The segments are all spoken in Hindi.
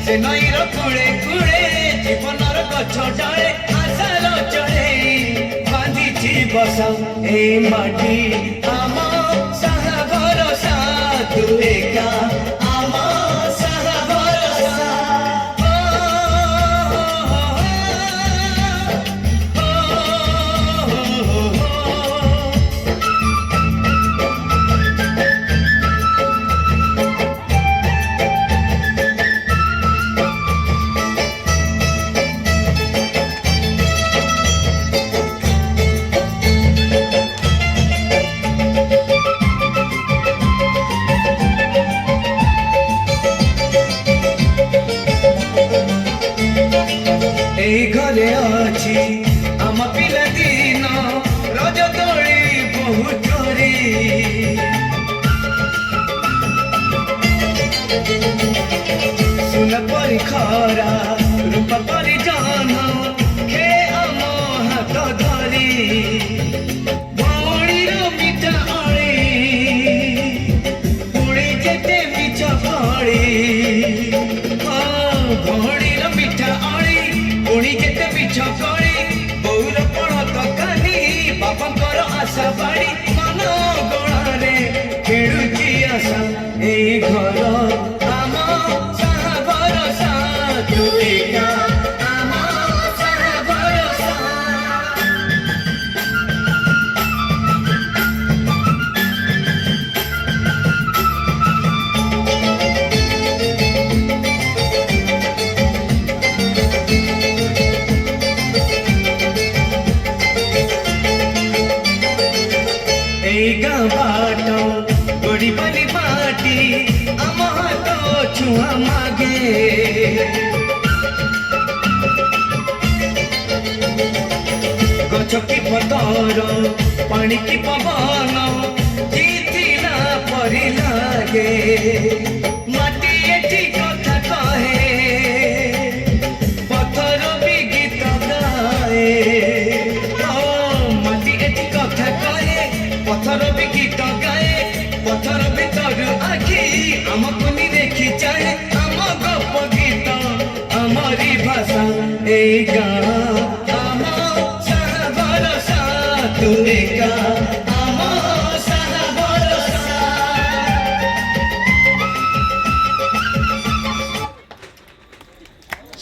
से नईर कूले कूले जीवनर गछ डाले आशार चढ़े बांधि बस ए माटी आम साहा भरसा तू एका आम साहा भरसा घरे अच्छी आम पिला दिन रज दोली बहु चोरी सुन परी खरा रूप परी जान खे आम हाथ धरी भौणीर मिठा अड़ी पुणी जेते मिछ फड़ी भौणीर मिठा अड़ी पुणी केते मिछ करी बौर पढ़त कानी बापंकर आशा बाड़ी मन गणारे खेलुची आशा ए घर आम साहा भरसा तू एका आम साहा भरसा बाट गोड़ी पाली बाटी आम हाथ छुआ मागे गछ की पतर पानी की पवन जीतिला परी लागे माटी एठी कथा कहे पत्थर भी गीत गाए माटी एठी कथा कहे पत्थर भी गीत गाए पत्थर भीतर आखि आमको देखी चाहे आम गप गीत आमरी भाषा ए गाँ आम साहा भरसा तू एका आम साहा भरसा।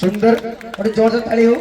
सुंदर और जोरदार ताली हो।